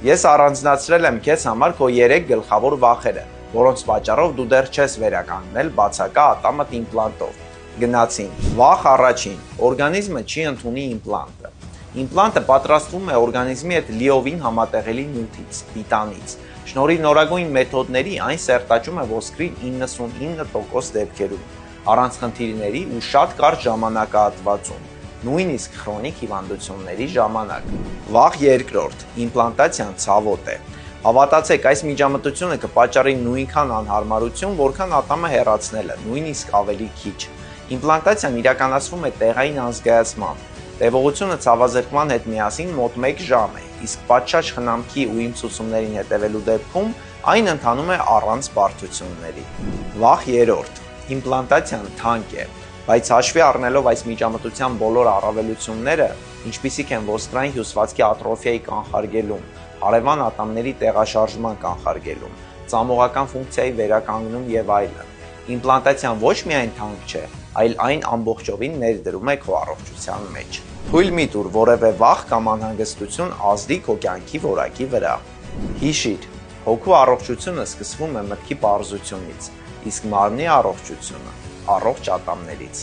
Ես առանձնացրել եմ քեզ համար քո 3 գլխավոր վախերը, որոնց պատճառով դու դեռ չես վերականգնել բացակա ատամդ իմպլանտով։ Գնացինք։ Վախ առաջին. օրգանիզմը չի ընդունի իմպլանտը։ Իմպլանտը պատրաստվում է օրգանիզմի հետ լիովին համատեղելի նյութից՝ տիտանից։ Շնորհիվ նորագույն մեթոդների այն սերտաճում է ոսկրի 99% դեպքերում, առանց խնդիրների ու շատ կարճ ժամանակահատվածում, նույնիսկ քրոնիկ հիվանդությունների ժամանակ։ Վախ երկրորդ. իմպլանտացիան ցավոտ է։ Հավատացեք, այս միջամտությունը կպատճառի նույնքան անհարմարություն, որքան ատամը հեռացնելը, նույնիսկ ավելի քիչ։ Իմպլանտացիան իրականացվում է տեղային անզգայացմամբ։ Տևողությունը ցավազրկման հետ միասին մոտ 1 ժամ է, իսկ պատշաճ խնամքի ու իմցուցումներին հետևելու դեպքում այն ընթանում է առանց բարդությունների։ Վախ երրորդ. իմպլանտացիան թանկ է, բայց հաշվի առնելով այս միջամտության բոլոր առավելությունները, ինչպիսիք են ոսկրային հյուսվածքի ատրոֆիայի կանխարգելում, հարևան ատամների տեղաշարժման կանխարգելում, ծամողական ֆունկցիայի վերականգնում եւ այլն, իմպլանտացիան ոչ միայն թանկ չէ, այլ այն ամբողջովին ներդրում է քո առողջության մեջ։ Թույլ մի տուր որևէ վախ կամ անհանգստություն ազդի քո կյանքի որակի վրա։ Հիշիր, հոգու առողջությունը սկսվում է մտքի պարզությունից, իսկ մարմնի առողջությունը առողջ ատամներից։